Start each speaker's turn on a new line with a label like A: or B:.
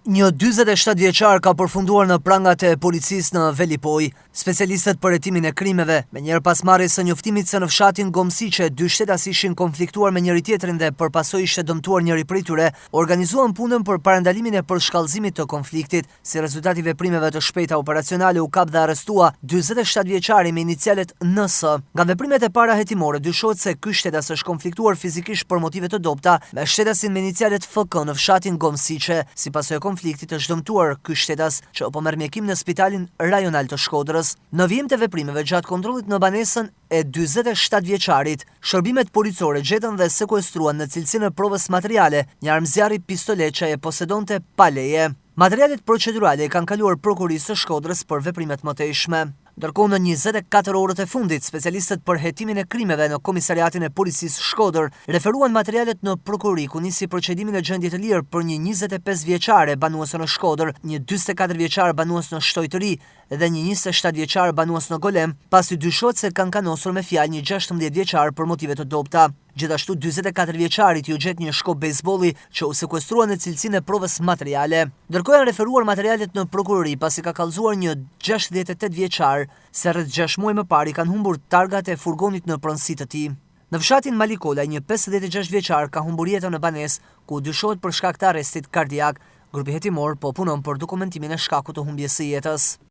A: Një 47 vjeçar ka përfunduar në prangat e policisë në Velipoj. Specialistët për hetimin e krimeve, me njerë pas marrjes së njoftimit se në fshatin Gomsiqe, dy shtetas ishin konfliktuar me njëri tjetrin dhe përpasoj ishte dëmtuar njëri prej tyre, organizuan punën për parandalimin e përshkallëzimit të konfliktit. Si rezultati veprimeve të shpejta operacionale u kap dhe arrestua 47 vjeçari me inicialet NS. Nga veprimet e para hetimore dyshohet se ky shtetas është konfliktuar fizikisht për motive të dobta me shtetasin me inicialet FK në fshatin Gomsiqe. Si pasojë konfliktit është dëmtuar ky shtetas që po merr mjekim në spitalin rajonal të Shkodrës. Në vijim të veprimeve gjatë kontrollit në banesën e 47 vjeçarit, shërbimet policore gjetën dhe sekuestruan në cilësinë e provës materiale një armëzjarri pistolet që e posedonte pa leje. Materialet procedurale kanë kaluar prokurisë së Shkodrës për veprimet mëtejshme. Ndërkohë në 24 orët e fundit, specialistët për hetimin e krimeve në komisariatin e policisë Shkodër referuan materialet në prokurori ku nisi procedimin e gjendje të lirë për një 25 vjeçare banuese në Shkodër, një 44 vjeçar banues në Shtojtëri dhe një 27 vjeçar banues në Golem, pasi dyshohet se kanë kanosur me fjalë një 16 vjeçar për motive të dobta. Gjithashtu 44 vjeçarit ju gjet një shkop bejsbolli që u sekuestrua në cilësinë e provës materiale. Ndërkohë janë referuar materialet në prokurori pasi ka kallëzuar një 68 vjeçar se rreth 6 muaj më parë i kanë humbur targat e furgonit në pronësi të tij. Në fshatin Malikola, një 56 vjeçar ka humbur jetën në banesë ku dyshohet për shkak të arrestit kardiak. Grupi hetimor po punon për dokumentimin e shkakut të humbjes së jetës.